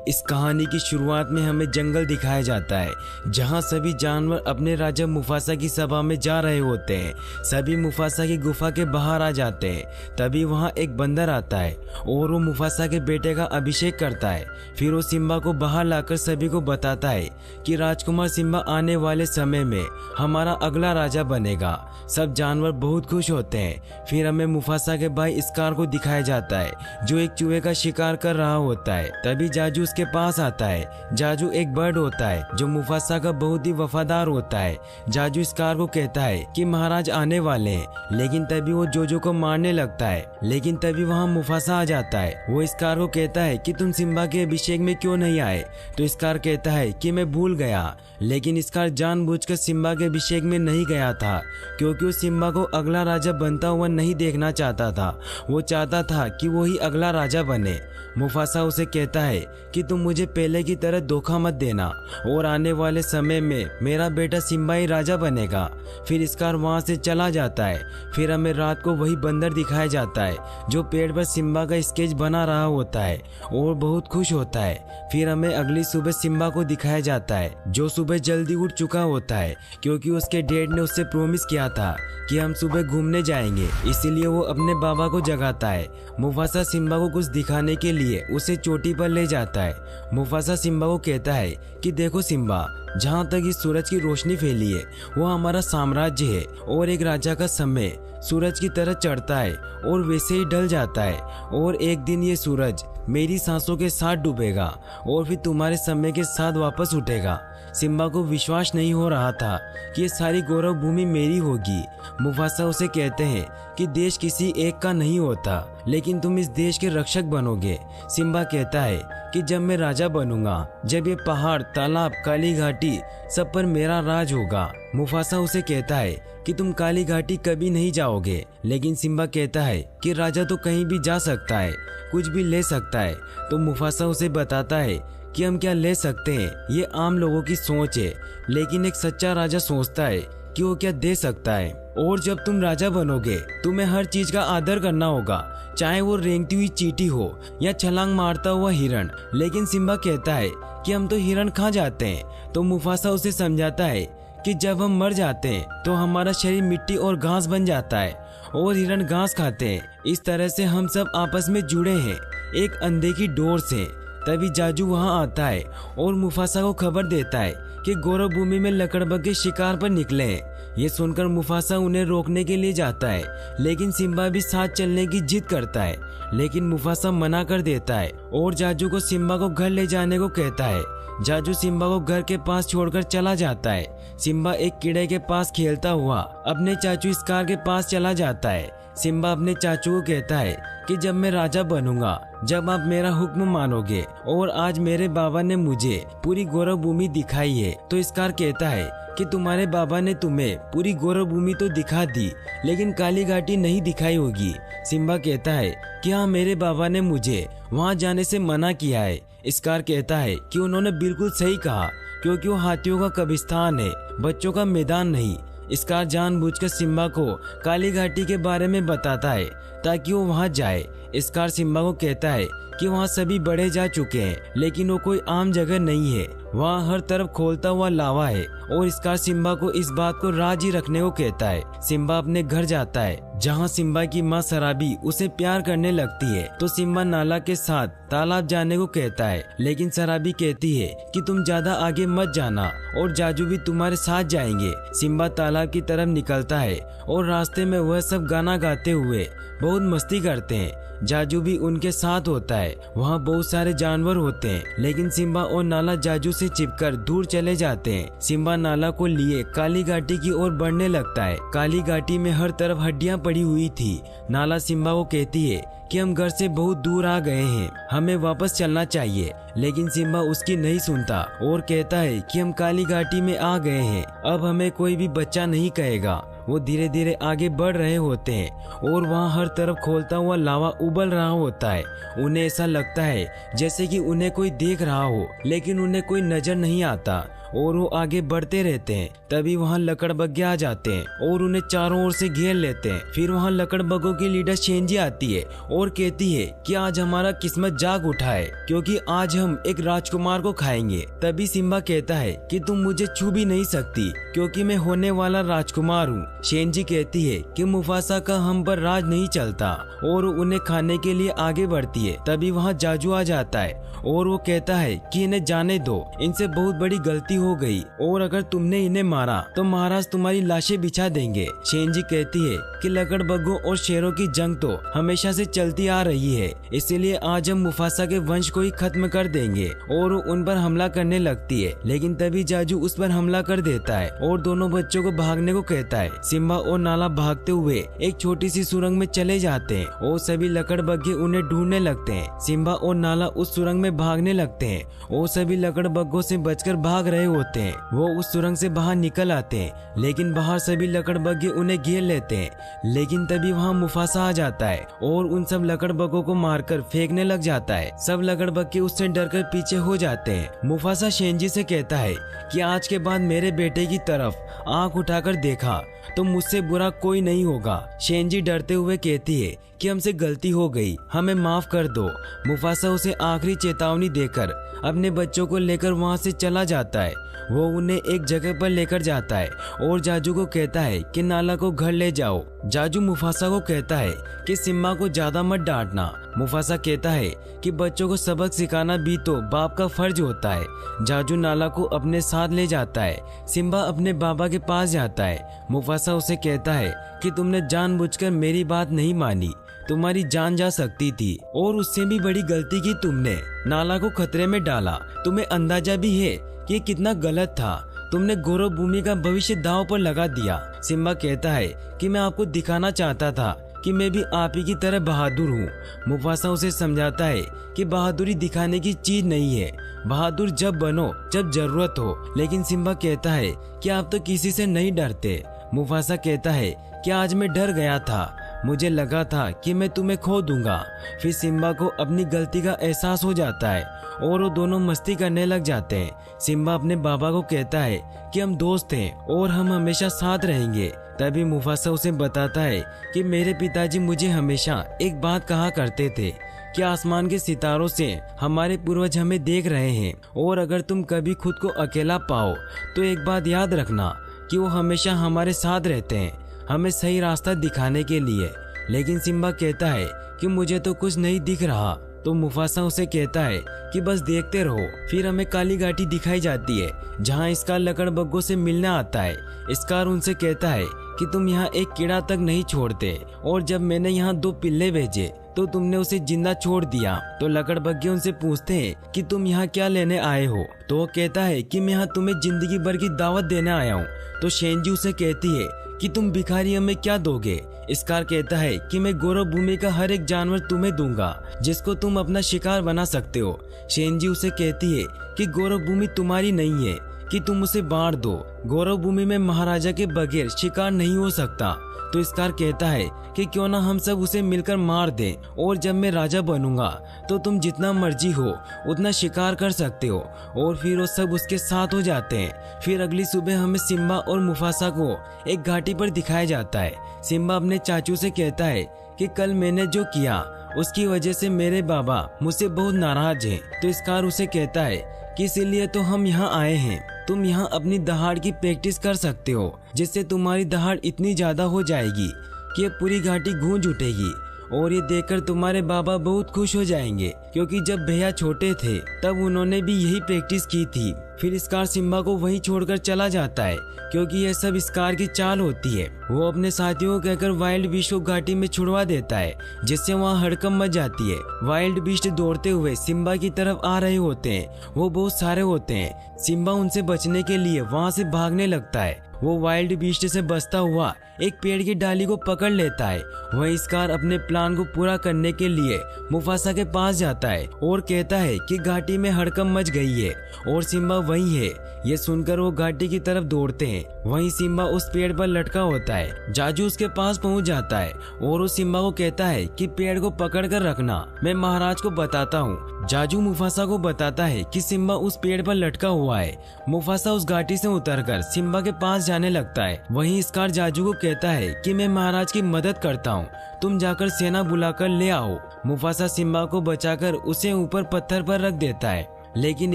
इस कहानी की शुरुआत में हमें जंगल दिखाया जाता है जहां सभी जानवर अपने राजा मुफासा की सभा में जा रहे होते हैं। सभी मुफासा की गुफा के बाहर आ जाते हैं। तभी वहां एक बंदर आता है और वो मुफासा के बेटे का अभिषेक करता है। फिर वो सिम्बा को बाहर लाकर सभी को बताता है कि राजकुमार सिम्बा आने वाले समय में हमारा अगला राजा बनेगा। सब जानवर बहुत खुश होते हैं। फिर हमें मुफासा के भाई स्कार को दिखाया जाता है जो एक चूहे का शिकार कर रहा होता है। तभी जाजू उसके पास आता है। जाजू एक बर्ड होता है जो मुफासा का बहुत ही वफादार होता है। जाजू स्कार को कहता है कि महाराज आने वाले हैं, लेकिन तभी वो जोजो को मारने लगता है। लेकिन तभी वहाँ मुफासा आ जाता है। वो स्कार को कहता है कि तुम सिम्बा के अभिषेक में क्यों नहीं आए। तो स्कार कहता है कि मैं भूल गया। लेकिन स्कार जानबूझकर सिम्बा के अभिषेक में नहीं गया था क्योंकि वो सिम्बा को अगला राजा बनता हुआ नहीं देखना चाहता था। वो चाहता था कि वो ही अगला राजा बने। मुफासा उसे कहता है कि तुम मुझे पहले की तरह धोखा मत देना और आने वाले समय में मेरा बेटा सिम्बा ही राजा बनेगा। फिर स्कार वहां से चला जाता है। फिर हमें रात को वही बंदर दिखाया जाता है जो पेड़ पर सिम्बा का स्केच बना रहा होता है और बहुत खुश होता है। फिर हमें अगली सुबह सिम्बा को दिखाया जाता है जो सुबह जल्दी उठ चुका होता है क्योंकि उसके डैड ने उससे प्रॉमिस किया था कि हम सुबह घूमने जाएंगे। इसीलिए वो अपने बाबा को जगाता है। मुफासा सिम्बा को कुछ दिखाने के लिए उसे चोटी पर ले जाता है। मुफासा सिम्बा को कहता है कि देखो सिम्बा, जहाँ तक इस सूरज की रोशनी फैली है वो हमारा साम्राज्य है और एक राजा का समय सूरज की तरह चढ़ता है और वैसे ही ढल जाता है और एक दिन ये सूरज मेरी सांसों के साथ डूबेगा और फिर तुम्हारे समय के साथ वापस उठेगा। सिम्बा को विश्वास नहीं हो रहा था कि ये सारी गौरव भूमि मेरी होगी। मुफासा उसे कहते हैं कि देश किसी एक का नहीं होता, लेकिन तुम इस देश के रक्षक बनोगे। सिम्बा कहता है कि जब मैं राजा बनूंगा, जब ये पहाड़, तालाब, काली घाटी सब पर मेरा राज होगा। मुफासा उसे कहता है कि तुम काली घाटी कभी नहीं जाओगे। लेकिन सिम्बा कहता है कि राजा तो कहीं भी जा सकता है, कुछ भी ले सकता है। तो मुफासा उसे बताता है कि हम क्या ले सकते हैं ये आम लोगों की सोच है, लेकिन एक सच्चा राजा सोचता है कि वो क्या दे सकता है। और जब तुम राजा बनोगे तुम्हें हर चीज का आदर करना होगा, चाहे वो रेंगती हुई चींटी हो या छलांग मारता हुआ हिरण। लेकिन सिम्बा कहता है कि हम तो हिरण खा जाते हैं। तो मुफासा उसे समझाता है कि जब हम मर जाते हैं तो हमारा शरीर मिट्टी और घास बन जाता है और हिरण घास खाते हैं। इस तरह से हम सब आपस में जुड़े हैं एक अंधे की डोर से। तभी जाजू वहां आता है और मुफासा को खबर देता है कि गौरव भूमि में लकड़बग्घे शिकार पर निकले हैं। ये सुनकर मुफासा उन्हें रोकने के लिए जाता है, लेकिन सिम्बा भी साथ चलने की जिद करता है। लेकिन मुफासा मना कर देता है और जाजू को सिम्बा को घर ले जाने को कहता है। जाजू सिम्बा को घर के पास छोड़कर चला जाता है। सिम्बा एक कीड़े के पास खेलता हुआ अपने चाचू स्कार के पास चला जाता है। सिम्बा अपने चाचू को कहता है कि जब मैं राजा बनूंगा, जब आप मेरा हुक्म मानोगे, और आज मेरे बाबा ने मुझे पूरी गौरव भूमि दिखाई है। तो स्कार कहता है कि तुम्हारे बाबा ने तुम्हें पूरी गौरव भूमि तो दिखा दी, लेकिन काली घाटी नहीं दिखाई होगी। सिम्बा कहता है कि हाँ, मेरे बाबा ने मुझे वहाँ जाने से मना किया है। स्कार कहता है कि उन्होंने बिल्कुल सही कहा क्योंकि वो हाथियों का कब्रिस्तान है, बच्चों का मैदान नहीं। स्कार जानबूझकर सिम्बा को काली घाटी के बारे में बताता है ताकि वो वहां जाए। स्कार सिम्बा को कहता है कि वहाँ सभी बड़े जा चुके हैं, लेकिन वो कोई आम जगह नहीं है। वहाँ हर तरफ खोलता हुआ लावा है और स्कार सिम्बा को इस बात को राज ही रखने को कहता है। सिम्बा अपने घर जाता है जहाँ सिम्बा की माँ सराबी उसे प्यार करने लगती है। तो सिम्बा नाला के साथ तालाब जाने को कहता है, लेकिन सराबी कहती है कि तुम ज्यादा आगे मत जाना और जाजू भी तुम्हारे साथ जाएंगे। सिम्बा तालाब की तरफ निकलता है और रास्ते में वह सब गाना गाते हुए बहुत मस्ती करते हैं। जाजू भी उनके साथ होता है। वहाँ बहुत सारे जानवर होते हैं, लेकिन सिम्बा और नाला जाजू से चिपकर दूर चले जाते हैं। सिम्बा नाला को लिए काली घाटी की ओर बढ़ने लगता है। काली घाटी में हर तरफ हड्डियां पड़ी हुई थी। नाला सिम्बा को कहती है कि हम घर से बहुत दूर आ गए हैं, हमें वापस चलना चाहिए। लेकिन सिम्बा उसकी नहीं सुनता और कहता है कि हम काली घाटी में आ गए हैं, अब हमें कोई भी बच्चा नहीं कहेगा। वो धीरे धीरे आगे बढ़ रहे होते हैं और वहाँ हर तरफ खोलता हुआ लावा उबल रहा होता है। उन्हें ऐसा लगता है जैसे कि उन्हें कोई देख रहा हो, लेकिन उन्हें कोई नजर नहीं आता। और वो आगे बढ़ते रहते हैं। तभी वहाँ लकड़बग्गे आ जाते हैं और उन्हें चारों ओर से घेर लेते हैं। फिर वहाँ लकड़बग्गों की लीडर शेंजी आती है और कहती है कि आज हमारा किस्मत जाग उठा है, क्योंकि आज हम एक राजकुमार को खाएंगे। तभी सिम्बा कहता है कि तुम मुझे छू भी नहीं सकती, क्योंकि मैं होने वाला राजकुमार हूँ। शेंजी कहती है कि मुफासा का हम पर राज नहीं चलता और उन्हें खाने के लिए आगे बढ़ती है। तभी वहाँ जाजू आ जाता है और वो कहता है कि इन्हें जाने दो, इनसे बहुत बड़ी गलती हो गई और अगर तुमने इन्हें मारा तो महाराज तुम्हारी लाशें बिछा देंगे। शेंजी कहती है कि लकड़बग्गों और शेरों की जंग तो हमेशा से चलती आ रही है, इसीलिए आज हम मुफासा के वंश को ही खत्म कर देंगे और उन पर हमला करने लगती है। लेकिन तभी जाजू उस पर हमला कर देता है और दोनों बच्चों को भागने को कहता है। सिम्बा और नाला भागते हुए एक छोटी सी सुरंग में चले जाते हैं और सभी लकड़बग्गे उन्हें ढूंढने लगते हैं। सिम्बा और नाला उस सुरंग में भागने लगते हैं और सभी लकड़बग्गों से बचकर भाग रहे होते हैं। वो उस सुरंग से बाहर निकल आते हैं, लेकिन बाहर सभी लकड़बग्गे उन्हें घेर लेते हैं। लेकिन तभी वहाँ मुफासा आ जाता है और उन सब लकड़बग्गों को मारकर फेंकने लग जाता है। सब लकड़बग्गे उससे डरकर पीछे हो जाते हैं। मुफासा शेंजी से कहता है कि आज के बाद मेरे बेटे की तरफ आंख उठाकर देखा तो मुझसे बुरा कोई नहीं होगा। शेंजी डरते हुए कहती है कि हमसे गलती हो गई, हमें माफ कर दो। मुफासा उसे आखिरी चेतावनी देकर अपने बच्चों को लेकर वहां से चला जाता है। वो उन्हें एक जगह पर लेकर जाता है और जाजू को कहता है कि नाला को घर ले जाओ। जाजू मुफासा को कहता है कि सिम्बा को ज्यादा मत डांटना। मुफासा कहता है कि बच्चों को सबक सिखाना भी तो बाप का फर्ज होता है। जाजू नाला को अपने साथ ले जाता है। सिम्बा अपने बाबा के पास जाता है। मुफासा उसे कहता है कि तुमने जानबूझकर मेरी बात नहीं मानी, तुम्हारी जान जा सकती थी और उससे भी बड़ी गलती की तुमने नाला को खतरे में डाला। तुम्हें अंदाजा भी है कि ये कितना गलत था, तुमने गौरव भूमि का भविष्य दांव पर लगा दिया। सिम्बा कहता है कि मैं आपको दिखाना चाहता था कि मैं भी आप ही की तरह बहादुर हूँ। मुफासा उसे समझाता है कि बहादुरी दिखाने की चीज नहीं है, बहादुर जब बनो जब जरूरत हो। लेकिन सिम्बा कहता है कि आप तो किसी से नहीं डरते। मुफासा कहता है कि आज मैं डर गया था, मुझे लगा था कि मैं तुम्हें खो दूंगा। फिर सिम्बा को अपनी गलती का एहसास हो जाता है और वो दोनों मस्ती करने लग जाते हैं। सिम्बा अपने बाबा को कहता है कि हम दोस्त हैं और हम हमेशा साथ रहेंगे। तभी मुफासा उसे बताता है कि मेरे पिताजी मुझे हमेशा एक बात कहा करते थे कि आसमान के सितारों से हमारे पूर्वज हमें देख रहे हैं और अगर तुम कभी खुद को अकेला पाओ तो एक बात याद रखना कि वो हमेशा हमारे साथ रहते हैं, हमें सही रास्ता दिखाने के लिए। लेकिन सिम्बा कहता है कि मुझे तो कुछ नहीं दिख रहा। तो मुफासा उसे कहता है कि बस देखते रहो। फिर हमें काली घाटी दिखाई जाती है जहाँ स्कार लकड़बग्गों से मिलने आता है। स्कार उनसे कहता है कि तुम यहाँ एक कीड़ा तक नहीं छोड़ते और जब मैंने यहाँ 2 पिल्ले भेजे तो तुमने उसे जिंदा छोड़ दिया। तो लकड़बग्गे उनसे पूछते हैं कि तुम यहाँ क्या लेने आए हो। तो वो कहता है कि मैं यहाँ तुम्हें जिंदगी भर की दावत देने आया हूँ। तो शेंजी उसे कहती है कि तुम भिखारी हमें क्या दोगे। स्कार कहता है कि मैं गौरव भूमि का हर एक जानवर तुम्हें दूंगा जिसको तुम अपना शिकार बना सकते हो। शेंजी उसे कहती है कि गौरव भूमि तुम्हारी नहीं है कि तुम उसे बांट दो। गौरव भूमि में महाराजा के बगैर शिकार नहीं हो सकता। तो स्कार कहता है कि क्यों ना हम सब उसे मिलकर मार दें और जब मैं राजा बनूंगा तो तुम जितना मर्जी हो उतना शिकार कर सकते हो। और फिर वो सब उसके साथ हो जाते हैं। फिर अगली सुबह हमें सिम्बा और मुफासा को एक घाटी पर दिखाया जाता है। सिम्बा अपने चाचू से कहता है कि कल मैंने जो किया उसकी वजह से मेरे बाबा मुझसे बहुत नाराज हैं। तो स्कार उसे कहता है कि इसीलिए तो हम यहाँ आए हैं, तुम यहाँ अपनी दहाड़ की प्रैक्टिस कर सकते हो जिससे तुम्हारी दहाड़ इतनी ज्यादा हो जाएगी कि ये पूरी घाटी गूंज उठेगी और ये देखकर तुम्हारे बाबा बहुत खुश हो जाएंगे, क्योंकि जब भैया छोटे थे तब उन्होंने भी यही प्रैक्टिस की थी। फिर स्कार सिम्बा को वहीं छोड़कर चला जाता है क्योंकि यह सब स्कार की चाल होती है। वो अपने साथियों को कहकर वाइल्ड बीस्ट को घाटी में छुड़वा देता है जिससे वहाँ हड़कंप मच जाती है। वाइल्ड बीस्ट दौड़ते हुए सिम्बा की तरफ आ रहे होते हैं। वो बहुत सारे होते हैं। सिम्बा उनसे बचने के लिए वहाँ से भागने लगता है वो वाइल्ड बीस्ट से बचता हुआ एक पेड़ की डाली को पकड़ लेता है। वहीं स्कार अपने प्लान को पूरा करने के लिए मुफासा के पास जाता है और कहता है कि घाटी में हड़कंप मच गई है और सिम्बा वहीं है। ये सुनकर वो घाटी की तरफ दौड़ते हैं। वहीं सिम्बा उस पेड़ पर लटका होता है। जाजू उसके पास पहुंच जाता है और उस सिम्बा को कहता है कि पेड़ को पकड़ कर रखना, मैं महाराज को बताता हूँ। जाजू मुफासा को बताता है कि सिम्बा उस पेड़ पर लटका हुआ है। मुफासा उस घाटी से उतरकर सिम्बा के पास जाने लगता है। वहीं स्कार जाजू को कहता है कि मैं महाराज की मदद करता हूँ, तुम जाकर सेना बुलाकर ले आओ। मुफासा सिम्बा को बचाकर उसे ऊपर पत्थर पर रख देता है, लेकिन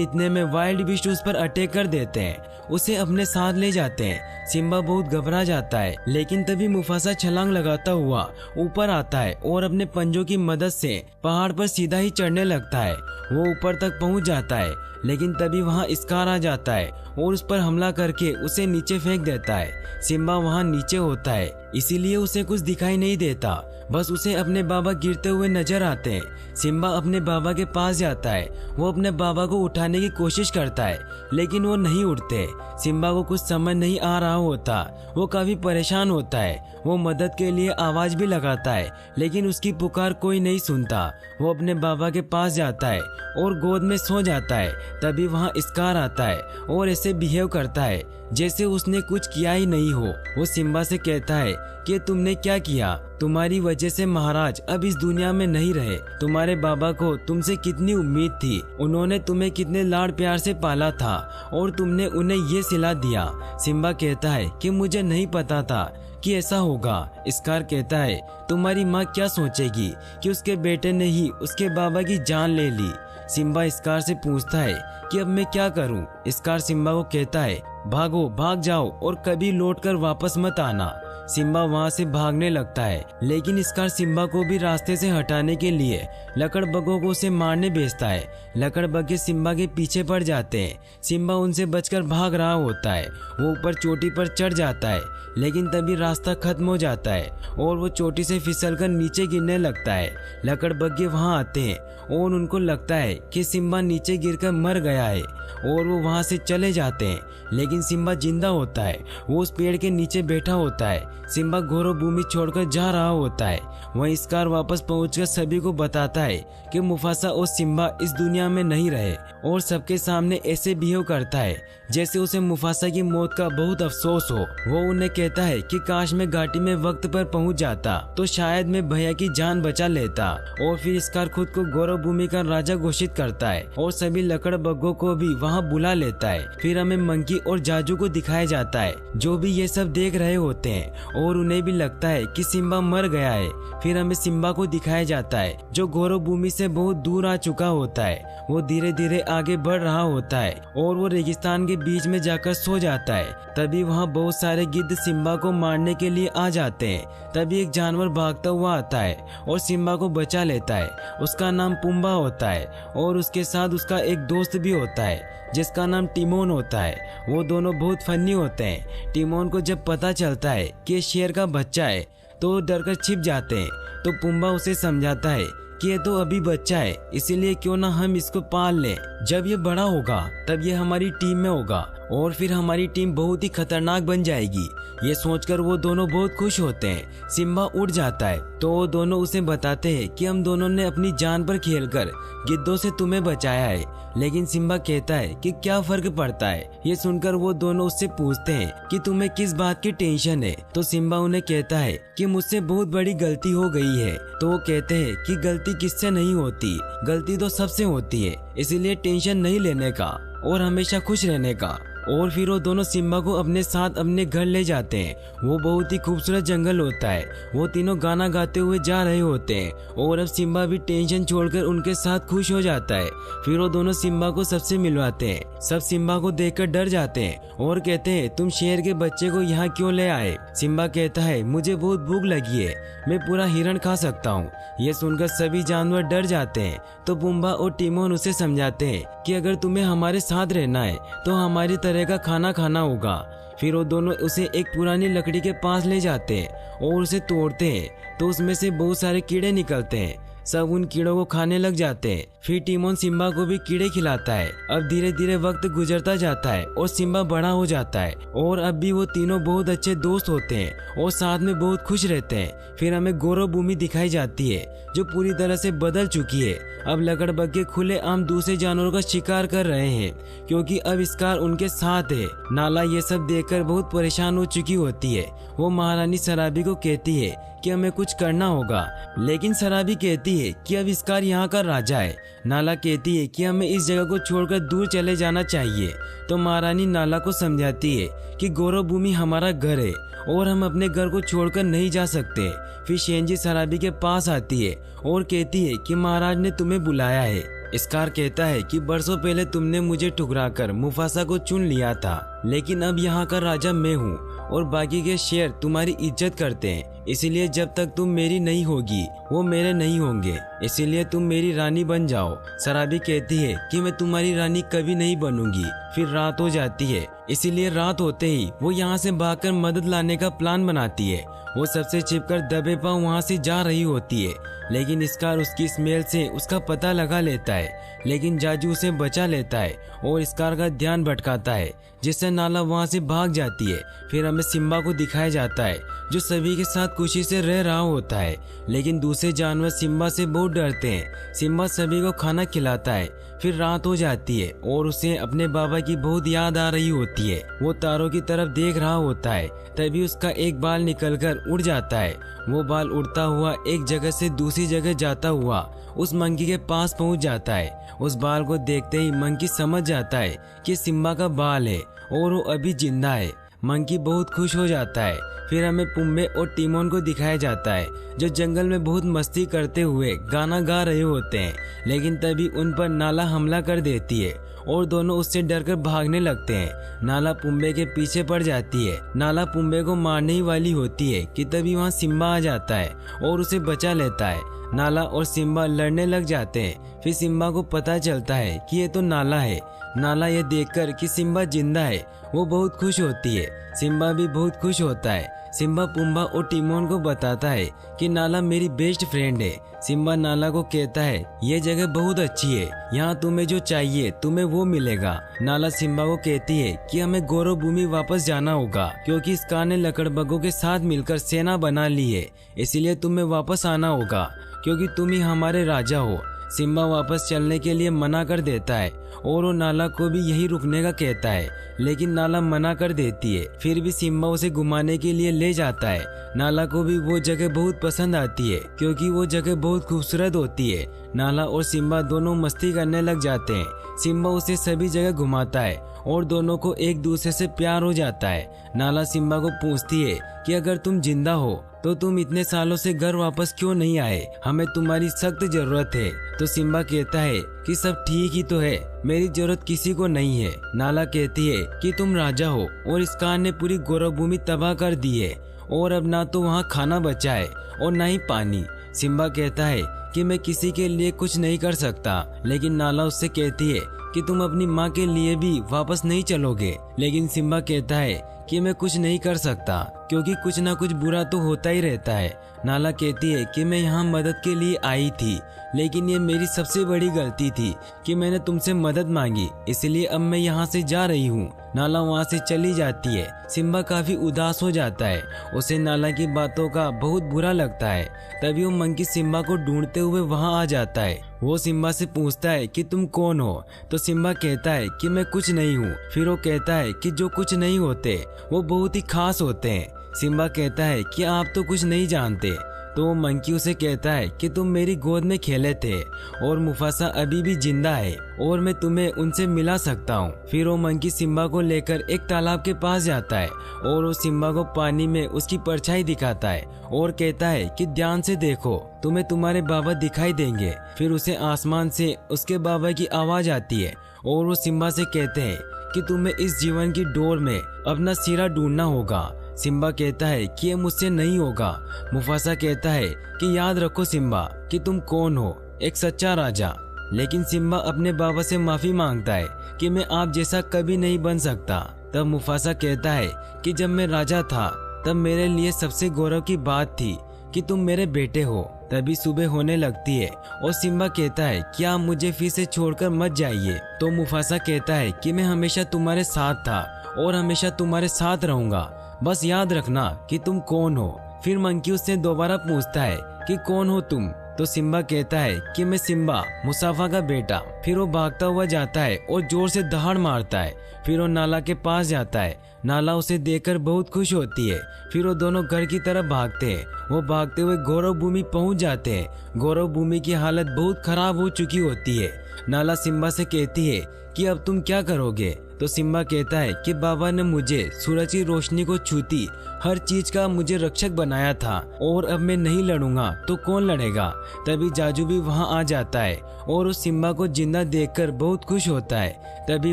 इतने में वाइल्ड बीस्ट उस पर अटैक कर देते हैं, उसे अपने साथ ले जाते हैं। सिम्बा बहुत घबरा जाता है, लेकिन तभी मुफासा छलांग लगाता हुआ ऊपर आता है और अपने पंजों की मदद से पहाड़ पर सीधा ही चढ़ने लगता है। वो ऊपर तक पहुंच जाता है, लेकिन तभी वहां स्कार आ जाता है और उस पर हमला करके उसे नीचे फेंक देता है। सिम्बा वहां नीचे होता है, इसीलिए उसे कुछ दिखाई नहीं देता, बस उसे अपने बाबा गिरते हुए नजर आते हैं। सिम्बा अपने बाबा के पास जाता है। वो अपने बाबा को उठाने की कोशिश करता है, लेकिन वो नहीं उठते। सिम्बा को कुछ समझ नहीं आ रहा होता, वो काफी परेशान होता है। वो मदद के लिए आवाज भी लगाता है, लेकिन उसकी पुकार कोई नहीं सुनता। वो अपने बाबा के पास जाता है और गोद में सो जाता है। तभी वहाँ स्कार आता है और ऐसे बिहेव करता है जैसे उसने कुछ किया ही नहीं हो। वो सिम्बा से कहता है कि तुमने क्या किया, तुम्हारी वजह से महाराज अब इस दुनिया में नहीं रहे। तुम्हारे बाबा को तुमसे कितनी उम्मीद थी, उन्होंने तुम्हें कितने लाड प्यार से पाला था और तुमने उन्हें ये सिला दिया। सिम्बा कहता है कि मुझे नहीं पता था कि ऐसा होगा। स्कार कहता है तुम्हारी माँ क्या सोचेगी कि उसके बेटे ने ही उसके बाबा की जान ले ली। सिम्बा स्कार से पूछता है कि अब मैं क्या करूं। स्कार सिम्बा को कहता है भागो, भाग जाओ और कभी लौटकर वापस मत आना। सिम्बा वहाँ से भागने लगता है, लेकिन स्कार सिम्बा को भी रास्ते से हटाने के लिए लकड़बग्गों को उसे मारने भेजता है। लकड़बग्गे सिम्बा के पीछे पड़ जाते हैं। सिम्बा उनसे बचकर भाग रहा होता है। वो ऊपर चोटी पर चढ़ जाता है, लेकिन तभी रास्ता खत्म हो जाता है और वो चोटी से फिसलकर नीचे गिरने लगता है। लकड़बग्गे वहाँ आते हैं और उनको लगता है कि सिम्बा नीचे गिरकर मर गया है और वो वहाँ से चले जाते हैं, लेकिन सिम्बा जिंदा होता है। वो उस पेड़ के नीचे बैठा होता है। सिम्बा घोरों भूमि छोड़कर जा रहा होता है। वहीं स्कार वापस पहुंचकर सभी को बताता है कि मुफासा और सिम्बा इस दुनिया में नहीं रहे और सबके सामने ऐसे बिहेव करता है जैसे उसे मुफासा की मौत का बहुत अफसोस हो। वो उन्हें कहता है कि काश मैं घाटी में वक्त पर पहुंच जाता तो शायद मैं भैया की जान बचा लेता। और फिर स्कार खुद को गौरव भूमि का राजा घोषित करता है और सभी लकड़बग्गों को भी वहाँ बुला लेता है। फिर हमें मंकी और जाजू को दिखाया जाता है, जो भी ये सब देख रहे होते हैं और उन्हें भी लगता है कि सिम्बा मर गया है। फिर हमें सिम्बा को दिखाया जाता है जो गौरव भूमि से बहुत दूर आ चुका होता है। वो धीरे धीरे आगे बढ़ रहा होता है और वो रेगिस्तान के बीच में जाकर सो जाता है। तभी वहाँ बहुत सारे गिद्ध सिम्बा को मारने के लिए आ जाते हैं। तभी एक जानवर भागता हुआ आता है और सिम्बा को बचा लेता है। उसका नाम पुम्बा होता है और उसके साथ उसका एक दोस्त भी होता है जिसका नाम टिमोन होता है। वो दोनों बहुत फनी होते हैं। टिमोन को जब पता चलता है कि शेर का बच्चा है तो वो डरकर छिप जाते हैं। तो पुम्बा उसे समझाता है कि ये तो अभी बच्चा है, इसीलिए क्यों ना हम इसको पाल लें। जब ये बड़ा होगा तब ये हमारी टीम में होगा और फिर हमारी टीम बहुत ही खतरनाक बन जाएगी। ये सोचकर वो दोनों बहुत खुश होते हैं। सिम्बा उड़ जाता है तो वो दोनों उसे बताते हैं कि हम दोनों ने अपनी जान पर खेलकर गिद्धों से तुम्हें बचाया है। लेकिन सिम्बा कहता है कि क्या फर्क पड़ता है। ये सुनकर वो दोनों उससे पूछते हैं कि तुम्हें किस बात की टेंशन है। तो सिम्बा उन्हें कहता है कि मुझसे बहुत बड़ी गलती हो गई है। तो वो कहते हैं कि गलती किससे नहीं होती, गलती तो सबसे होती है, इसीलिए टेंशन नहीं लेने का और हमेशा खुश रहने का। और फिर वो दोनों सिम्बा को अपने साथ अपने घर ले जाते हैं। वो बहुत ही खूबसूरत जंगल होता है। वो तीनों गाना गाते हुए जा रहे होते हैं और अब सिम्बा भी टेंशन छोड़कर उनके साथ खुश हो जाता है। फिर वो दोनों सिम्बा को सबसे मिलवाते हैं। सब सिम्बा को देखकर डर जाते हैं और कहते हैं तुम शेर के बच्चे को यहाँ क्यों ले आए। सिम्बा कहता है मुझे बहुत भूख लगी है, मैं पूरा हिरण खा सकता हूँ। ये सुनकर सभी जानवर डर जाते हैं। तो पुम्बा और टिमोन उसे समझाते हैं कि अगर तुम्हें हमारे साथ रहना है तो हमारी तरह का खाना खाना होगा। फिर वो दोनों उसे एक पुरानी लकड़ी के पास ले जाते हैं और उसे तोड़ते हैं तो उसमें से बहुत सारे कीड़े निकलते हैं। सब उन कीड़ों को खाने लग जाते हैं। फिर टिमोन सिम्बा को भी कीड़े खिलाता है। अब धीरे धीरे वक्त गुजरता जाता है और सिम्बा बड़ा हो जाता है और अब भी वो तीनों बहुत अच्छे दोस्त होते हैं और साथ में बहुत खुश रहते हैं। फिर हमें गौरव भूमि दिखाई जाती है जो पूरी तरह से बदल चुकी है। अब लकड़बग्घे खुले आम दूसरे जानवरों का शिकार कर रहे हैं क्योंकि अब स्कार उनके साथ है। नाला ये सब देखकर बहुत परेशान हो चुकी होती है। वो महारानी शराबी को कहती है कि हमें कुछ करना होगा, लेकिन शराबी कहती है कि अब स्कार यहाँ का राजा है। नाला कहती है कि हमें इस जगह को छोड़कर दूर चले जाना चाहिए। तो महारानी नाला को समझाती है कि गौरव भूमि हमारा घर है और हम अपने घर को छोड़कर नहीं जा सकते। फिर शेंजी शराबी के पास आती है और कहती है कि महाराज ने तुम्हें बुलाया है। स्कार कहता है कि बरसों पहले तुमने मुझे ठुकराकर मुफासा को चुन लिया था, लेकिन अब यहाँ का राजा मैं हूँ और बाकी के शेर तुम्हारी इज्जत करते हैं। इसीलिए जब तक तुम मेरी नहीं होगी वो मेरे नहीं होंगे, इसीलिए तुम मेरी रानी बन जाओ। शराबी कहती है कि मैं तुम्हारी रानी कभी नहीं बनूंगी। फिर रात हो जाती है, इसीलिए रात होते ही वो यहाँ से भागकर मदद लाने का प्लान बनाती है। वो सबसे छिपकर दबे पांव वहाँ से जा रही होती है, लेकिन स्कार उसकी स्मेल से उसका पता लगा लेता है, लेकिन जाजू उसे बचा लेता है और स्कार का ध्यान भटकाता है, जिससे नाला वहाँ से भाग जाती है। फिर हमें सिम्बा को दिखाया जाता है जो सभी के साथ खुशी से रह रहा होता है, लेकिन दूसरे जानवर सिम्बा से बहुत डरते हैं। सिम्बा सभी को खाना खिलाता है। फिर रात हो जाती है और उसे अपने बाबा की बहुत याद आ रही होती है। वो तारों की तरफ देख रहा होता है, तभी उसका एक बाल निकलकर उड़ जाता है। वो बाल उड़ता हुआ एक जगह से दूसरी जगह जाता हुआ उस मंकी के पास पहुंच जाता है। उस बाल को देखते ही मंकी समझ जाता है कि सिम्बा का बाल है और वो अभी जिंदा है। मंकी बहुत खुश हो जाता है। फिर हमें पुम्बे और टिमोन को दिखाया जाता है जो जंगल में बहुत मस्ती करते हुए गाना गा रहे होते हैं, लेकिन तभी उन पर नाला हमला कर देती है और दोनों उससे डरकर भागने लगते हैं। नाला पुम्बे के पीछे पड़ जाती है। नाला पुम्बे को मारने ही वाली होती है कि तभी वहाँ सिम्बा आ जाता है और उसे बचा लेता है। नाला और सिम्बा लड़ने लग जाते हैं। फिर सिम्बा को पता चलता है कि ये तो नाला है। नाला ये देखकर कि सिम्बा जिंदा है वो बहुत खुश होती है। सिम्बा भी बहुत खुश होता है। सिम्बा पुम्बा और टिमोन को बताता है कि नाला मेरी बेस्ट फ्रेंड है। सिम्बा नाला को कहता है ये जगह बहुत अच्छी है, यहाँ तुम्हें जो चाहिए तुम्हें वो मिलेगा। नाला सिम्बा को कहती है कि हमें गौरव भूमि वापस जाना होगा क्योंकि स्कार ने लकड़बग्घों के साथ मिलकर सेना बना ली है, इसीलिए तुम्हें वापस आना होगा क्योंकि तुम ही हमारे राजा हो। सिम्बा वापस चलने के लिए मना कर देता है और वो नाला को भी यही रुकने का कहता है, लेकिन नाला मना कर देती है। फिर भी सिम्बा उसे घुमाने के लिए ले जाता है। नाला को भी वो जगह बहुत पसंद आती है क्योंकि वो जगह बहुत खूबसूरत होती है। नाला और सिम्बा दोनों मस्ती करने लग जाते हैं। सिम्बा उसे सभी जगह घुमाता है और दोनों को एक दूसरे से प्यार हो जाता है। नाला सिम्बा को पूछती है कि अगर तुम जिंदा हो तो तुम इतने सालों से घर वापस क्यों नहीं आए, हमें तुम्हारी सख्त जरूरत है। तो सिम्बा कहता है कि सब ठीक ही तो है, मेरी जरूरत किसी को नहीं है। नाला कहती है कि तुम राजा हो और स्कार ने पूरी गौरव भूमि तबाह कर दी है और अब ना तो वहाँ खाना बचा है और ना ही पानी। सिम्बा कहता है कि मैं किसी के लिए कुछ नहीं कर सकता, लेकिन नाला उससे कहती है कि तुम अपनी माँ के लिए भी वापस नहीं चलोगे। लेकिन सिम्बा कहता है कि मैं कुछ नहीं कर सकता क्योंकि कुछ ना कुछ बुरा तो होता ही रहता है। नाला कहती है कि मैं यहाँ मदद के लिए आई थी, लेकिन ये मेरी सबसे बड़ी गलती थी कि मैंने तुमसे मदद मांगी, इसलिए अब मैं यहाँ से जा रही हूँ। नाला वहाँ से चली जाती है। सिम्बा काफी उदास हो जाता है, उसे नाला की बातों का बहुत बुरा लगता है। तभी वो मंकी सिम्बा को ढूंढते हुए वहाँ आ जाता है। वो सिम्बा से पूछता है कि तुम कौन हो, तो सिम्बा कहता है कि मैं कुछ नहीं हूँ। फिर वो कहता है कि जो कुछ नहीं होते वो बहुत ही खास होते हैं। सिम्बा कहता है कि आप तो कुछ नहीं जानते। तो वो मंकी उसे कहता है कि तुम मेरी गोद में खेले थे और मुफासा अभी भी जिंदा है और मैं तुम्हें उनसे मिला सकता हूँ। फिर वो मंकी सिम्बा को लेकर एक तालाब के पास जाता है और वो सिम्बा को पानी में उसकी परछाई दिखाता है और कहता है कि ध्यान से देखो, तुम्हें तुम्हारे बाबा दिखाई देंगे। फिर उसे आसमान से उसके बाबा की आवाज आती है और वो सिम्बा से कहते हैं कि तुम्हें इस जीवन की डोर में अपना सिरा ढूंढना होगा। सिम्बा कहता है कि ये मुझसे नहीं होगा। मुफासा कहता है कि याद रखो सिम्बा कि तुम कौन हो, एक सच्चा राजा। लेकिन सिम्बा अपने बाबा से माफी मांगता है कि मैं आप जैसा कभी नहीं बन सकता। तब मुफासा कहता है कि जब मैं राजा था तब मेरे लिए सबसे गौरव की बात थी कि तुम मेरे बेटे हो। तभी सुबह होने लगती है और सिम्बा कहता है कि आप मुझे फिर से छोड़कर मत जाइए। तो मुफासा कहता है कि मैं हमेशा तुम्हारे साथ था और हमेशा तुम्हारे साथ रहूंगा, बस याद रखना कि तुम कौन हो। फिर मंकी उससे दोबारा पूछता है कि कौन हो तुम। तो सिम्बा कहता है कि मैं सिम्बा, मुसाफा का बेटा। फिर वो भागता हुआ जाता है और जोर से दहाड़ मारता है। फिर वो नाला के पास जाता है। नाला उसे देखकर बहुत खुश होती है। फिर वो दोनों घर की तरफ भागते हैं। वो भागते हुए गौरव भूमि पहुंच जाते हैं। गौरव भूमि की हालत बहुत खराब हो चुकी होती है। नाला सिम्बा से कहती है कि अब तुम क्या करोगे। तो सिम्बा कहता है कि बाबा ने मुझे सूरज की रोशनी को छूती हर चीज का मुझे रक्षक बनाया था और अब मैं नहीं लड़ूंगा तो कौन लड़ेगा। तभी जाजू भी वहां आ जाता है और उस सिम्बा को जिंदा देखकर बहुत खुश होता है। तभी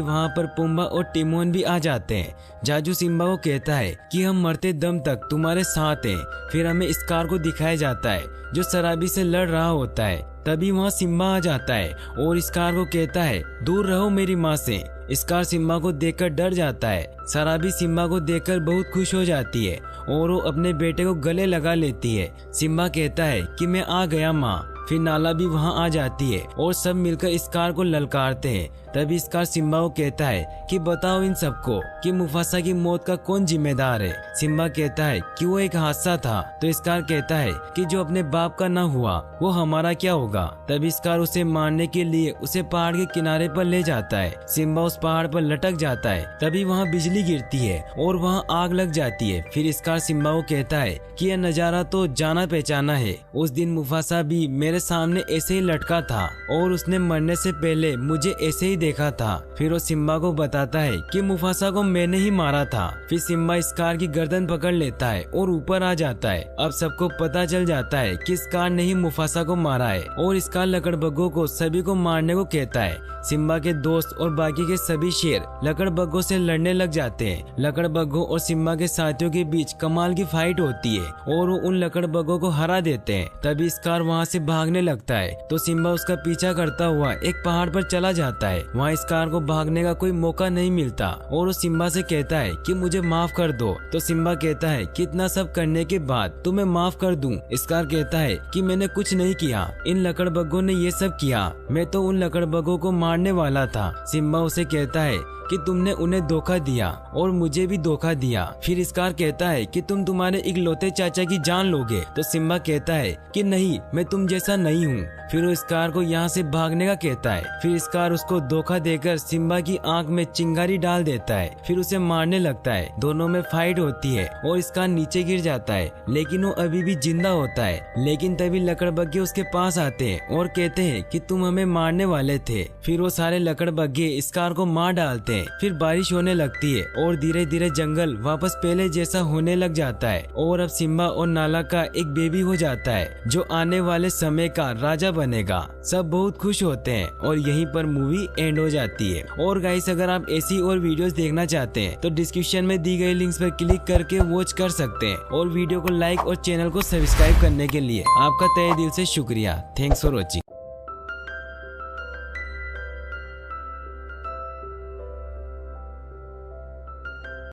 वहां पर पुम्बा और टिमोन भी आ जाते हैं। जाजू सिम्बा को कहता है कि हम मरते दम तक तुम्हारे साथ हैं। फिर हमें स्कार को दिखाया जाता है जो शराबी से लड़ रहा होता है। तभी वहाँ सिम्बा आ जाता है और स्कार को कहता है दूर रहो मेरी माँ से। स्कार सिम्बा को देखकर डर जाता है। शराबी सिम्बा को देखकर बहुत खुश हो जाती है और वो अपने बेटे को गले लगा लेती है। सिम्बा कहता है कि मैं आ गया माँ। फिर नाला भी वहाँ आ जाती है और सब मिलकर स्कार को ललकारते हैं। तभी स्कार सिम्बा को कहता है कि बताओ इन सबको कि मुफासा की मौत का कौन जिम्मेदार है। सिम्बा कहता है कि वो एक हादसा था। तो स्कार कहता है कि जो अपने बाप का ना हुआ वो हमारा क्या होगा। तभी स्कार उसे मारने के लिए उसे पहाड़ के किनारे पर ले जाता है। सिम्बा उस पहाड़ पर लटक जाता है। तभी वहाँ बिजली गिरती है और वहाँ आग लग जाती है। फिर स्कार सिम्बा को कहता है कि यह नजारा तो जाना पहचाना है। उस दिन मुफासा भी मेरे सामने ऐसे ही लटका था और उसने मरने से पहले मुझे ऐसे ही देखा था। फिर वो सिम्बा को बताता है कि मुफासा को मैंने ही मारा था। फिर सिम्बा स्कार की गर्दन पकड़ लेता है और ऊपर आ जाता है। अब सबको पता चल जाता है कि स्कार ने ही मुफासा को मारा है और स्कार लकड़बग्गों को सभी को मारने को कहता है। सिम्बा के दोस्त और बाकी के सभी शेर लकड़बग्गों से लड़ने लग जाते हैं। लकड़बग्गों और सिम्बा के साथियों के बीच कमाल की फाइट होती है और वो उन लकड़बग्गों को हरा देते हैं। तभी स्कार वहाँ से भागने लगता है तो सिम्बा उसका पीछा करता हुआ एक पहाड़ पर चला जाता है। वहाँ स्कार को भागने का कोई मौका नहीं मिलता और वो सिम्बा से कहता है कि मुझे माफ कर दो। तो सिम्बा कहता है कि इतना सब करने के बाद तुम्हें माफ कर दूं। स्कार कहता है कि मैंने कुछ नहीं किया, इन लकड़बग्गों ने ये सब किया, मैं तो उन लकड़बग्गों को मारने वाला था। सिम्बा उसे कहता है कि तुमने उन्हें धोखा दिया और मुझे भी धोखा दिया। फिर स्कार कहता है कि तुम तुम्हारे इकलौते चाचा की जान लोगे। तो सिम्बा कहता है कि नहीं, मैं तुम जैसा नहीं हूँ। फिर वो स्कार को यहाँ से भागने का कहता है। फिर स्कार उसको धोखा देकर सिम्बा की आंख में चिंगारी डाल देता है। फिर उसे मारने लगता है। दोनों में फाइट होती है और स्कार नीचे गिर जाता है लेकिन वो अभी भी जिंदा होता है। लेकिन तभी लकड़बग्गे उसके पास आते हैं और कहते हैं कि तुम हमें मारने वाले थे। फिर वो सारे लकड़बग्गे स्कार को मार डालते हैं। फिर बारिश होने लगती है और धीरे धीरे जंगल वापस पहले जैसा होने लग जाता है और अब सिम्बा और नाला का एक बेबी हो जाता है जो आने वाले समय का राजा बनेगा। सब बहुत खुश होते हैं और यहीं पर मूवी एंड हो जाती है। और गाइस, अगर आप ऐसी और वीडियोस देखना चाहते हैं तो डिस्क्रिप्शन में दी गई लिंक्स पर क्लिक करके वॉच कर सकते हैं। और वीडियो को लाइक और चैनल को सब्सक्राइब करने के लिए आपका तहे दिल से शुक्रिया। Thanks for watching.